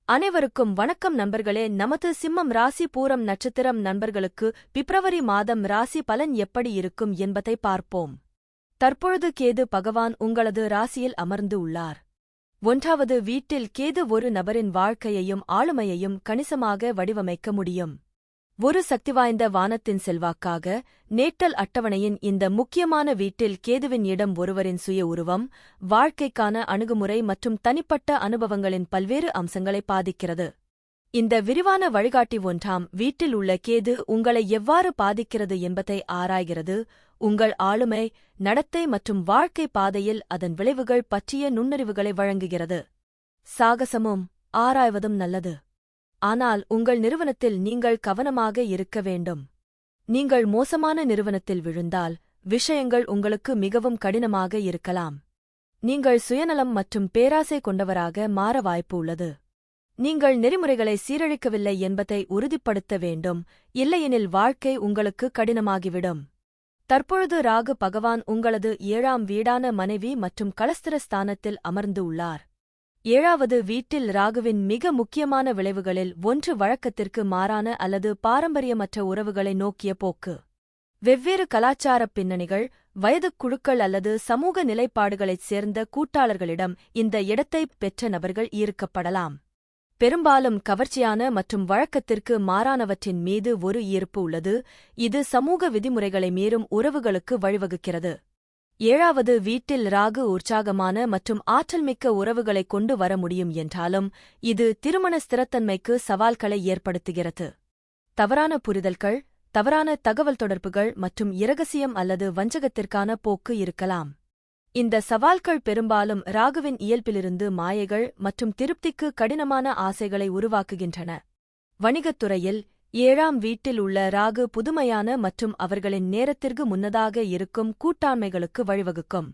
அனைவருக்கும் வணக்கம் நண்பர்களே. நமது சிம்மம் ராசி பூரம் நட்சத்திரம் நண்பர்களுக்கு பிப்ரவரி மாதம் ராசி பலன் எப்படி இருக்கும் என்பதை பார்ப்போம். தற்பொழுது கேது பகவான் உங்களது ராசியில் அமர்ந்து உள்ளார். 1வது வீட்டில் கேது ஒரு நபரின் வாழ்க்கையையும் ஆளுமையையும் கணிசமாக வடிவமைக்க முடியும். ஒரு சக்திவாய்ந்த வானத்தின் செல்வாக்காக நேட்டல் அட்டவணையின் இந்த முக்கியமான வீட்டில் கேதுவின் இடம் ஒருவரின் சுய உருவம், வாழ்க்கைக்கான அணுகுமுறை மற்றும் தனிப்பட்ட அனுபவங்களின் பல்வேறு அம்சங்களை பாதிக்கிறது. இந்த விரிவான வழிகாட்டி 1ஆம் வீட்டில் உள்ள கேது உங்களை எவ்வாறு பாதிக்கிறது என்பதை ஆராய்கிறது. உங்கள் ஆளுமை, நடத்தை மற்றும் வாழ்க்கை பாதையில் அதன் விளைவுகள் பற்றிய நுண்ணறிவுகளை வழங்குகிறது. சாகசமும் ஆராய்வதும் நல்லது. ஆனால் உங்கள் நிறுவனத்தில் நீங்கள் கவனமாக இருக்க வேண்டும். நீங்கள் மோசமான நிறுவனத்தில் விழுந்தால் விஷயங்கள் உங்களுக்கு மிகவும் கடினமாக இருக்கலாம். நீங்கள் சுயநலம் மற்றும் பேராசை கொண்டவராக மாற வாய்ப்பு உள்ளது. நீங்கள் நெறிமுறைகளை சீரழிக்கவில்லை என்பதை உறுதிப்படுத்த வேண்டும், இல்லையெனில் வாழ்க்கை உங்களுக்கு கடினமாகிவிடும். தற்பொழுது ராகு பகவான் உங்களது 7ஆம் வீடான மனைவி மற்றும் களஸ்திர ஸ்தானத்தில் அமர்ந்து உள்ளார். 7வது வீட்டில் ராகுவின் மிக முக்கியமான விளைவுகளில் ஒன்று வழக்கத்திற்கு மாறான அல்லது பாரம்பரியமற்ற உறவுகளை நோக்கிய போக்கு. வெவ்வேறு கலாச்சாரப் பின்னணிகள், வயதுக் குழுக்கள் அல்லது சமூக நிலைப்பாடுகளைச் சேர்ந்த கூட்டாளர்களிடம் இந்த இடத்தைப் பெற்ற நபர்கள் ஈர்க்கப்படலாம். பெரும்பாலும் கவர்ச்சியான மற்றும் வழக்கத்திற்கு மாறானவற்றின் மீது ஒரு ஈர்ப்பு உள்ளது, இது சமூக விதிமுறைகளை மீறும் உறவுகளுக்கு வழிவகுக்கிறது. 7வது வீட்டில் ராகு உற்சாகமான மற்றும் ஆற்றல்மிக்க உறவுகளை கொண்டு வர முடியும் என்றாலும் இது திருமண ஸ்திரத்தன்மைக்கு சவால்களை ஏற்படுத்துகிறது. தவறான புரிதல்கள், தவறான தகவல் தொடர்புகள் மற்றும் இரகசியம் அல்லது வஞ்சகத்திற்கான போக்கு இருக்கலாம். இந்த சவால்கள் பெரும்பாலும் ராகுவின் இயல்பிலிருந்து மாயைகள் மற்றும் திருப்திக்கு கடினமான ஆசைகளை உருவாக்குகின்றன. வணிகத்துறையில் 7ஆம் வீட்டில் உள்ள ராகு புதுமையான மற்றும் அவர்களின் நேரத்திற்கு முன்னதாக இருக்கும் கூட்டாண்மைகளுக்கு வழிவகுக்கும்.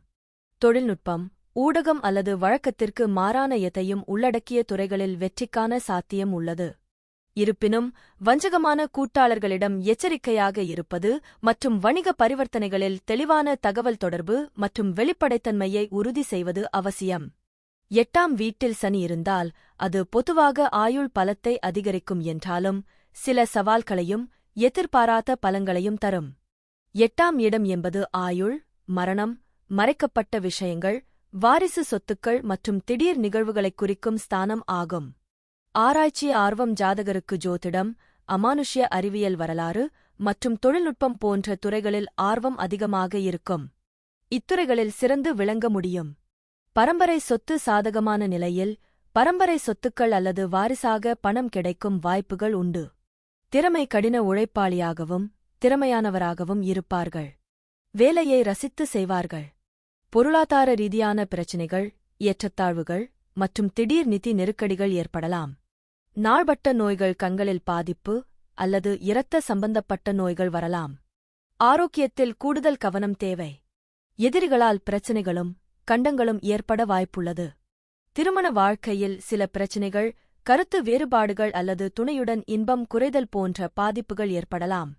தொழில்நுட்பம், ஊடகம் அல்லது வழக்கத்திற்கு மாறான எதையும் உள்ளடக்கிய துறைகளில் வெற்றிக்கான சாத்தியம் உள்ளது. இருப்பினும் வஞ்சகமான கூட்டாளர்களிடம் எச்சரிக்கையாக இருப்பது மற்றும் வணிக பரிவர்த்தனைகளில் தெளிவான தகவல் தொடர்பு மற்றும் வெளிப்படைத்தன்மையை உறுதி செய்வது அவசியம். 8ஆம் வீட்டில் சனி இருந்தால் அது பொதுவாக ஆயுள் பலத்தை அதிகரிக்கும் என்றாலும் சில சவால்களையும் எதிர்பாராத பலன்களையும் தரும். 8ஆம் இடம் என்பது ஆயுள், மரணம், மறைக்கப்பட்ட விஷயங்கள், வாரிசு சொத்துக்கள் மற்றும் திடீர் நிகழ்வுகளைக் குறிக்கும் ஸ்தானம் ஆகும். ஆராய்ச்சி ஆர்வம் ஜாதகருக்கு ஜோதிடம், அமானுஷ்ய அறிவியல், வரலாறு மற்றும் தொழில்நுட்பம் போன்ற துறைகளில் ஆர்வம் அதிகமாக இருக்கும். இத்துறைகளில் சிறந்து விளங்க முடியும். பரம்பரை சொத்து சாதகமான நிலையில் பரம்பரை சொத்துக்கள் அல்லது வாரிசாக பணம் கிடைக்கும் வாய்ப்புகள் உண்டு. திறமை கடின உழைப்பாளியாகவும் திறமையானவராகவும் இருப்பார்கள். வேலையை ரசித்து செய்வார்கள். பொருளாதார ரீதியான பிரச்சினைகள், ஏற்றத்தாழ்வுகள் மற்றும் திடீர் நிதி நெருக்கடிகள் ஏற்படலாம். நாள்பட்ட நோய்கள், கண்களில் பாதிப்பு அல்லது இரத்த சம்பந்தப்பட்ட நோய்கள் வரலாம். ஆரோக்கியத்தில் கூடுதல் கவனம் தேவை. எதிரிகளால் பிரச்சினைகளும் கண்டங்களும் ஏற்பட வாய்ப்புள்ளது. திருமண வாழ்க்கையில் சில பிரச்சினைகள், கருத்து வேறுபாடுகள் அல்லது துணையுடன் இன்பம் குறைதல் போன்ற பாதிப்புகள் ஏற்படலாம்.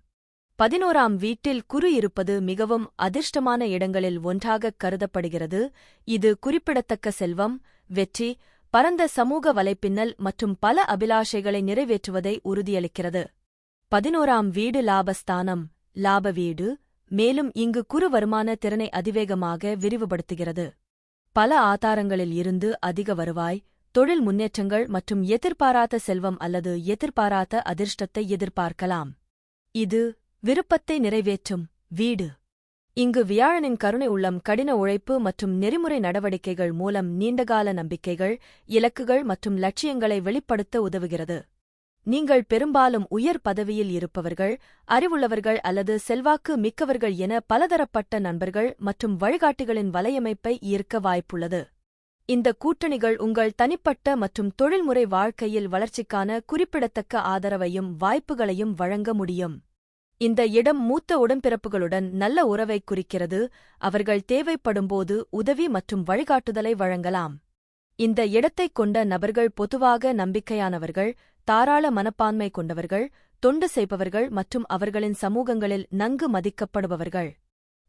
11ஆம் வீட்டில் குரு இருப்பது மிகவும் அதிர்ஷ்டமான இடங்களில் ஒன்றாகக் கருதப்படுகிறது. இது குறிப்பிடத்தக்க செல்வம், வெற்றி, பரந்த சமூக வலைப்பின்னல் மற்றும் பல அபிலாஷைகளை நிறைவேற்றுவதை உறுதியளிக்கிறது. 11ஆம் வீடு லாபஸ்தானம், லாப வீடு, மேலும் இங்கு குரு வருமான திறனை அதிவேகமாக விரிவுபடுத்துகிறது. பல ஆதாரங்களில் இருந்து அதிக வருவாய், தொழில் முன்னேற்றங்கள் மற்றும் எதிர்பாராத செல்வம் அல்லது எதிர்பாராத அதிர்ஷ்டத்தை எதிர்பார்க்கலாம். இது விருப்பத்தை நிறைவேற்றும் வீடு. இங்கு வியாழனின் கருணை உள்ளம் கடின உழைப்பு மற்றும் நெறிமுறை நடவடிக்கைகள் மூலம் நீண்டகால நம்பிக்கைகள், இலக்குகள் மற்றும் லட்சியங்களை வெளிப்படுத்த உதவுகிறது. நீங்கள் பெரும்பாலும் உயர் பதவியில் இருப்பவர்கள், அறிவுள்ளவர்கள் அல்லது செல்வாக்கு மிக்கவர்கள் என பலதரப்பட்ட நண்பர்கள் மற்றும் வழிகாட்டிகளின் வலையமைப்பை ஈர்க்க வாய்ப்புள்ளது. இந்த கூட்டணிகள் உங்கள் தனிப்பட்ட மற்றும் தொழில்முறை வாழ்க்கையில் வளர்ச்சிக்கான குறிப்பிடத்தக்க ஆதரவையும் வாய்ப்புகளையும் வழங்க முடியும். இந்த இடம் மூத்த உடன்பிறப்புகளுடன் நல்ல உறவைக் குறிக்கிறது, அவர்கள் தேவைப்படும்போது உதவி மற்றும் வழிகாட்டுதலை வழங்கலாம். இந்த இடத்தைக் கொண்ட நபர்கள் பொதுவாக நம்பிக்கையானவர்கள், தாராள மனப்பான்மை கொண்டவர்கள், தொண்டு செய்பவர்கள் மற்றும் அவர்களின் சமூகங்களில் நன்கு மதிக்கப்படுபவர்கள்.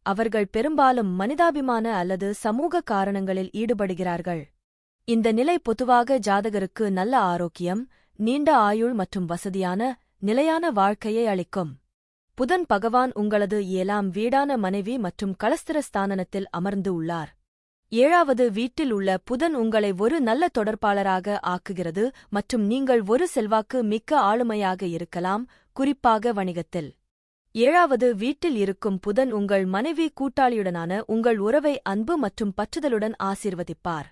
அவர்கள் பெரும்பாலும் மனிதாபிமான அல்லது சமூக காரணங்களில் ஈடுபடுகிறார்கள். இந்த நிலை பொதுவாக ஜாதகருக்கு நல்ல ஆரோக்கியம், நீண்ட ஆயுள் மற்றும் வசதியான, நிலையான வாழ்க்கையை அளிக்கும். புதன் பகவான் உங்களது 7ஆம் வீடான மனைவி மற்றும் கலஸ்திர ஸ்தானத்தில் அமர்ந்து உள்ளார். 7வது வீட்டில் உள்ள புதன் உங்களை ஒரு நல்ல தொடர்பாளராக ஆக்குகிறது மற்றும் நீங்கள் ஒரு செல்வாக்கு மிக்க ஆளுமையாக இருக்கலாம், குறிப்பாக வணிகத்தில். 7வது வீட்டில் இருக்கும் புதன் உங்கள் மனைவி கூட்டாளியுடனான உங்கள் உறவை அன்பு மற்றும் பற்றுதலுடன் ஆசீர்வதிப்பார்.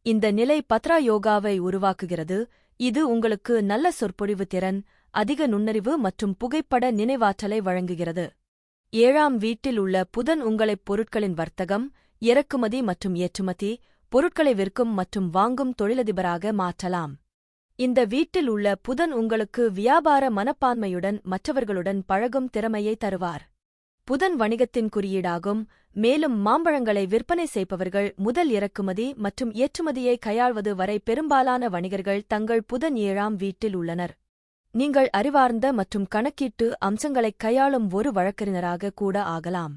இந்த நிலை பத்ரா யோகாவை உருவாக்குகிறது, இது உங்களுக்கு நல்ல சொற்பொழிவு திறன், அதிக நுண்ணறிவு மற்றும் புகைப்பட நினைவாற்றலை வழங்குகிறது. 7ஆம் வீட்டில் உள்ள புதன் உங்களைப் பொருட்களின் வர்த்தகம், இறக்குமதி மற்றும் ஏற்றுமதி, பொருட்களை விற்கும் மற்றும் வாங்கும் தொழிலதிபராக மாற்றலாம். இந்த வீட்டில் உள்ள புதன் உங்களுக்கு வியாபார மனப்பான்மையுடன் மற்றவர்களுடன் பழகும் திறமையை தருவார். புதன் வணிகத்தின் குறியீடாகும், மேலும் மாம்பழங்களை விற்பனை செய்பவர்கள் முதல் இறக்குமதி மற்றும் ஏற்றுமதியை கையாள்வது வரை பெரும்பாலான வணிகர்கள் தங்கள் புதன் 7ஆம் வீட்டில் உள்ளனர். நீங்கள் அறிவார்ந்த மற்றும் கணக்கீட்டு அம்சங்களைக் கையாளும் ஒரு வழக்கறிஞராக கூட ஆகலாம்.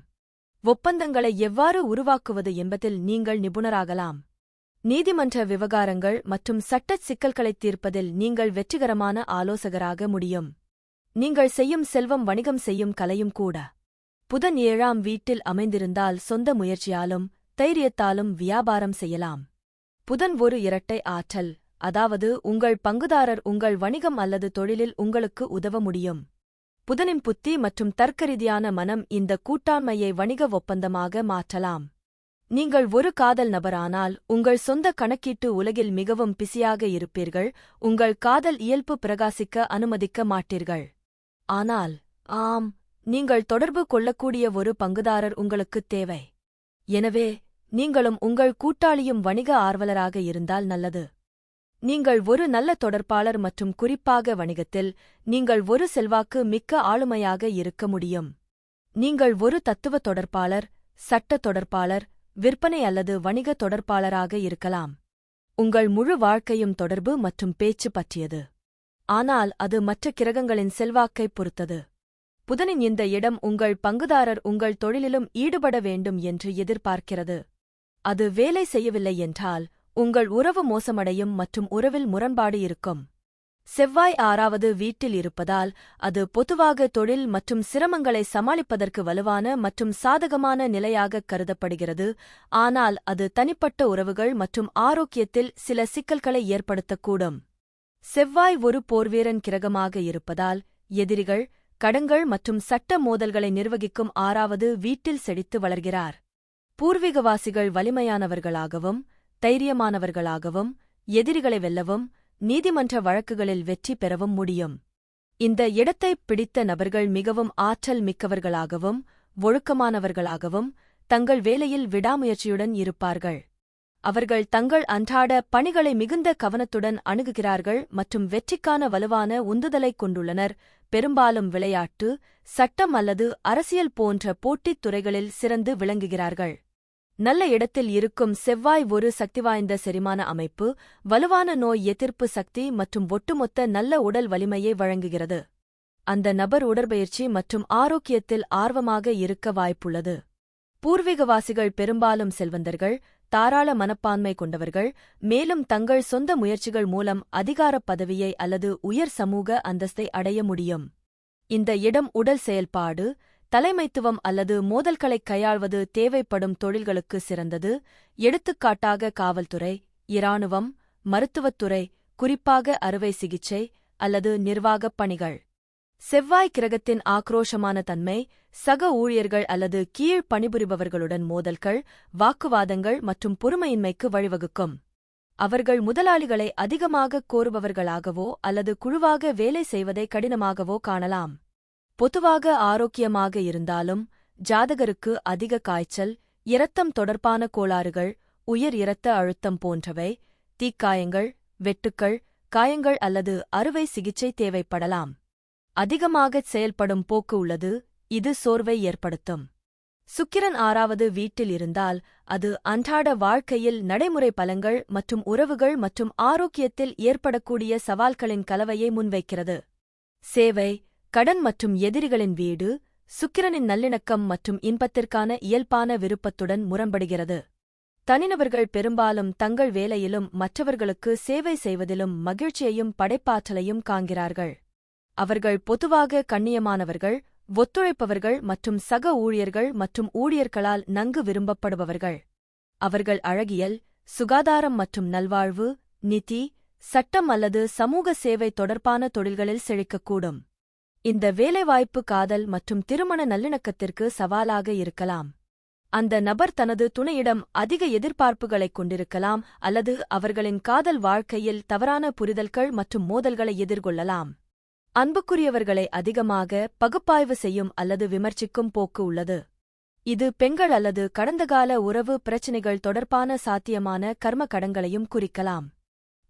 ஒப்பந்தங்களை எவ்வாறு உருவாக்குவது என்பதில் நீங்கள் நிபுணராகலாம். நீதிமன்ற விவகாரங்கள் மற்றும் சட்டச் சிக்கல்களைத் தீர்ப்பதில் நீங்கள் வெற்றிகரமான ஆலோசகராக முடியும். நீங்கள் செய்யும் செல்வம் வணிகம் செய்யும் கலையும் கூட. புதன் 7ஆம் வீட்டில் அமைந்திருந்தால் சொந்த முயற்சியாலும் தைரியத்தாலும் வியாபாரம் செய்யலாம். புதன் ஒரு இரட்டை ஆற்றல், அதாவது உங்கள் பங்குதாரர் உங்கள் வணிகம் அல்லது தொழிலில் உங்களுக்கு உதவ முடியும். புதனின் புத்தி மற்றும் தர்க்கரீதியான மனம் இந்த கூட்டாண்மையை வணிக ஒப்பந்தமாக மாற்றலாம். நீங்கள் ஒரு காதல் நபரானால் உங்கள் சொந்த கணக்கீட்டு உலகில் மிகவும் பிஸியாக இருப்பீர்கள், உங்கள் காதல் இயல்பு பிரகாசிக்க அனுமதிக்க மாட்டீர்கள். ஆனால் ஆம், நீங்கள் தொடர்பு கொள்ளக்கூடிய ஒரு பங்குதாரர் உங்களுக்குத் தேவை. எனவே நீங்களும் உங்கள் கூட்டாளியும் வணிக ஆர்வலராக இருந்தால் நல்லது. நீங்கள் ஒரு நல்ல தொடர்பாளர் மற்றும் குறிப்பாக வணிகத்தில் நீங்கள் ஒரு செல்வாக்கு மிக்க ஆளுமையாக இருக்க முடியும். நீங்கள் ஒரு தத்துவ தொடர்பாளர், சட்ட தொடர்பாளர், விற்பனை அல்லது வணிக தொடர்பாளராக இருக்கலாம். உங்கள் முழு வாழ்க்கையும் தொடர்பு மற்றும் பேச்சு பற்றியது. ஆனால் அது மற்ற கிரகங்களின் செல்வாக்கைப் பொறுத்தது. புதனின் இந்த இடம் உங்கள் பங்குதாரர் உங்கள் தொழிலிலும் ஈடுபட வேண்டும் என்று எதிர்பார்க்கிறது. அது வேலை செய்யவில்லை என்றால் உங்கள் உறவு மோசமடையும் மற்றும் உறவில் முரண்பாடு இருக்கும். செவ்வாய் 6வது வீட்டில் இருப்பதால் அது பொதுவாக தொழில் மற்றும் சிரமங்களை சமாளிப்பதற்கு வலுவான மற்றும் சாதகமான நிலையாகக் கருதப்படுகிறது, ஆனால் அது தனிப்பட்ட உறவுகள் மற்றும் ஆரோக்கியத்தில் சில சிக்கல்களை ஏற்படுத்தக்கூடும். செவ்வாய் ஒரு போர்வீரன் கிரகமாக இருப்பதால் எதிரிகள், கடன்கள் மற்றும் சட்ட மோதல்களை நிர்வகிக்கும் 6வது வீட்டில் செழித்து வளர்கிறார். பூர்வீகவாசிகள் வலிமையானவர்களாகவும் தைரியமானவர்களாகவும் எதிரிகளை வெல்லவும் நீதிமன்ற வழக்குகளில் வெற்றி பெறவும் முடியும். இந்த இடத்தைப் பிடித்த நபர்கள் மிகவும் ஆற்றல் மிக்கவர்களாகவும் ஒழுக்கமானவர்களாகவும் தங்கள் வேலையில் விடாமுயற்சியுடன் இருப்பார்கள். அவர்கள் தங்கள் அன்றாட பணிகளை மிகுந்த கவனத்துடன் அணுகுகிறார்கள் மற்றும் வெற்றிக்கான வலுவான உந்துதலைக் கொண்டுள்ளனர். பெரும்பாலும் விளையாட்டு, சட்டம் அல்லது அரசியல் போன்ற போட்டித் துறைகளில் சிறந்து விளங்குகிறார்கள். நல்ல இடத்தில் இருக்கும் செவ்வாய் ஒரு சக்திவாய்ந்த செரிமான அமைப்பு, வலுவான நோய் எதிர்ப்பு சக்தி மற்றும் ஒட்டுமொத்த நல்ல உடல் வலிமையை வழங்குகிறது. அந்த நபர் உடற்பயிற்சி மற்றும் ஆரோக்கியத்தில் ஆர்வமாக இருக்க வாய்ப்புள்ளது. பூர்வீகவாசிகள் பெரும்பாலும் செல்வந்தர்கள், தாராள மனப்பான்மை கொண்டவர்கள், மேலும் தங்கள் சொந்த முயற்சிகள் மூலம் அதிகாரப் பதவியை அல்லது உயர் சமூக அந்தஸ்தை அடைய முடியும். இந்த இடம் உடல் செயல்பாடு, தலைமைத்துவம் அல்லது மோதல்களைக் கையாள்வது தேவைப்படும் தொழில்களுக்கு சிறந்தது, எடுத்துக்காட்டாக காவல்துறை, இராணுவம், மருத்துவத்துறை, குறிப்பாக அறுவை சிகிச்சை அல்லது நிர்வாகப் பணிகள். செவ்வாய் கிரகத்தின் ஆக்ரோஷமான தன்மை, சக ஊழியர்கள் அல்லது கீழ் பணிபுரிபவர்களுடன் மோதல்கள், வாக்குவாதங்கள் மற்றும் பொறுமையின்மைக்கு வழிவகுக்கும். அவர்கள் முதலாளிகளை அதிகமாகக் கோருபவர்களாகவோ அல்லது குழுவாக வேலை செய்வதை கடினமாகவோ காணலாம். பொதுவாக ஆரோக்கியமாக இருந்தாலும் ஜாதகருக்கு அதிக காய்ச்சல், இரத்தம் தொடர்பான கோளாறுகள், உயர் இரத்த அழுத்தம் போன்றவை, தீக்காயங்கள், வெட்டுக்கள், காயங்கள் அல்லது அறுவை சிகிச்சை தேவைப்படலாம். அதிகமாகச் செயல்படும் போக்கு உள்ளது, இது சோர்வை ஏற்படுத்தும். சுக்கிரன் 6வது வீட்டில் இருந்தால் அது அன்றாட வாழ்க்கையில் நடைமுறை பலங்கள் மற்றும் உறவுகள் மற்றும் ஆரோக்கியத்தில் ஏற்படக்கூடிய சவால்களின் கலவையை முன்வைக்கிறது. சேவை, கடன் மற்றும் எதிரிகளின் வீடு, சுக்கிரனின் நல்லிணக்கம் மற்றும் இன்பத்திற்கான இயல்பான விருப்பத்துடன் முரண்படுகிறது. தனிநபர்கள் பெரும்பாலும் தங்கள் வேலையிலும் மற்றவர்களுக்கு சேவை செய்வதிலும் மகிழ்ச்சியையும் படைப்பாற்றலையும் காண்கிறார்கள். அவர்கள் பொதுவாக கண்ணியமானவர்கள், ஒத்துழைப்பவர்கள் மற்றும் சக ஊழியர்கள் மற்றும் ஊழியர்களால் நன்கு விரும்பப்படுபவர்கள். அவர்கள் அழகியல், சுகாதாரம் மற்றும் நல்வாழ்வு, நிதி, சட்டம் அல்லது சமூக சேவை தொடர்பான தொழில்களில் செழிக்கக்கூடும். இந்த வேலைவாய்ப்பு காதல் மற்றும் திருமண நல்லிணக்கத்திற்கு சவாலாக இருக்கலாம். அந்த நபர் தனது துணையிடம் அதிக எதிர்பார்ப்புகளைக் கொண்டிருக்கலாம் அல்லது அவர்களின் காதல் வாழ்க்கையில் தவறான புரிதல்கள் மற்றும் மோதல்களை எதிர்கொள்ளலாம். அன்புக்குரியவர்களை அதிகமாக பகுப்பாய்வு செய்யும் அல்லது விமர்சிக்கும் போக்கு உள்ளது. இது பெண்கள் அல்லது கடந்தகால உறவு பிரச்சினைகள் தொடர்பான சாத்தியமான கர்ம கடன்களையும் குறிக்கலாம்.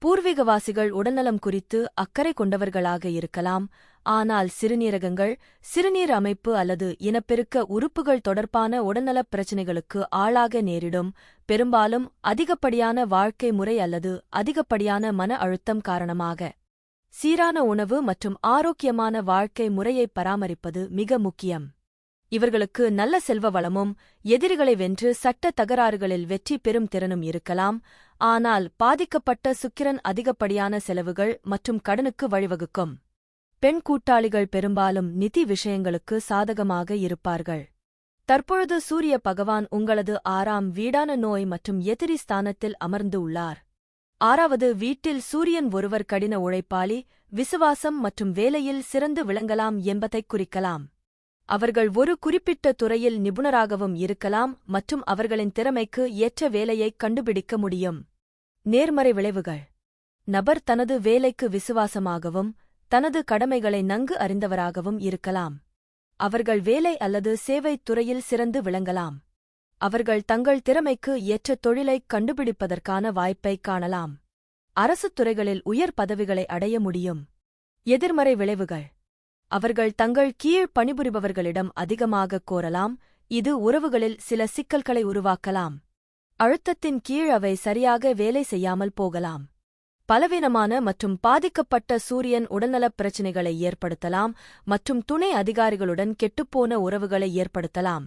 பூர்வீகவாசிகள் உடல்நலம் குறித்து அக்கறை கொண்டவர்களாக இருக்கலாம், ஆனால் சிறுநீரகங்கள், சிறுநீர் அமைப்பு அல்லது இனப்பெருக்க உறுப்புகள் தொடர்பான உடல்நலப் பிரச்சினைகளுக்கு ஆளாக நேரிடும், பெரும்பாலும் அதிகப்படியான வாழ்க்கை முறை அல்லது அதிகப்படியான மன அழுத்தம் காரணமாக. சீரான உணவு மற்றும் ஆரோக்கியமான வாழ்க்கை முறையை பராமரிப்பது மிக முக்கியம். இவர்களுக்கு நல்ல செல்வ வளமும் எதிரிகளை வென்று சட்ட தகராறுகளில் வெற்றி பெறும் திறனும் இருக்கலாம், ஆனால் பாதிக்கப்பட்ட சுக்கிரன் அதிகப்படியான செலவுகள் மற்றும் கடனுக்கு வழிவகுக்கும். பெண் கூட்டாளிகள் பெரும்பாலும் நிதி விஷயங்களுக்கு சாதகமாக இருப்பார்கள். தற்பொழுது சூரிய பகவான் உங்களது 6ஆம் வீடான நோய் மற்றும் எதிரி ஸ்தானத்தில் அமர்ந்து உள்ளார். 6வது வீட்டில் சூரியன் ஒருவர் கடின உழைப்பாளி, விசுவாசம் மற்றும் வேலையில் சிறந்து விளங்கலாம் என்பதைக் குறிக்கலாம். அவர்கள் ஒரு குறிப்பிட்ட துறையில் நிபுணராகவும் இருக்கலாம் மற்றும் அவர்களின் திறமைக்கு ஏற்ற வேலையைக் கண்டுபிடிக்க முடியும். நேர்மறை விளைவுகள்: நபர் தனது வேலைக்கு விசுவாசமாகவும் தனது கடமைகளை நன்கு அறிந்தவராகவும் இருக்கலாம். அவர்கள் வேலை அல்லது சேவைத் துறையில் சிறந்து விளங்கலாம். அவர்கள் தங்கள் திறமைக்கு ஏற்ற தொழிலைக் கண்டுபிடிப்பதற்கான வாய்ப்பைக் காணலாம். அரசுத் துறைகளில் உயர் பதவிகளை அடைய முடியும். எதிர்மறை விளைவுகள்: அவர்கள் தங்கள் கீழ் பணிபுரிபவர்களிடம் அதிகமாகக் கோரலாம், இது உறவுகளில் சில சிக்கல்களை உருவாக்கலாம். அழுத்தத்தின் கீழ் அவை சரியாக வேலை செய்யாமல் போகலாம். பலவீனமான மற்றும் பாதிக்கப்பட்ட சூரியன் உடல்நலப் பிரச்சினைகளை ஏற்படுத்தலாம் மற்றும் துணை அதிகாரிகளுடன் கெட்டுப்போன உறவுகளை ஏற்படுத்தலாம்.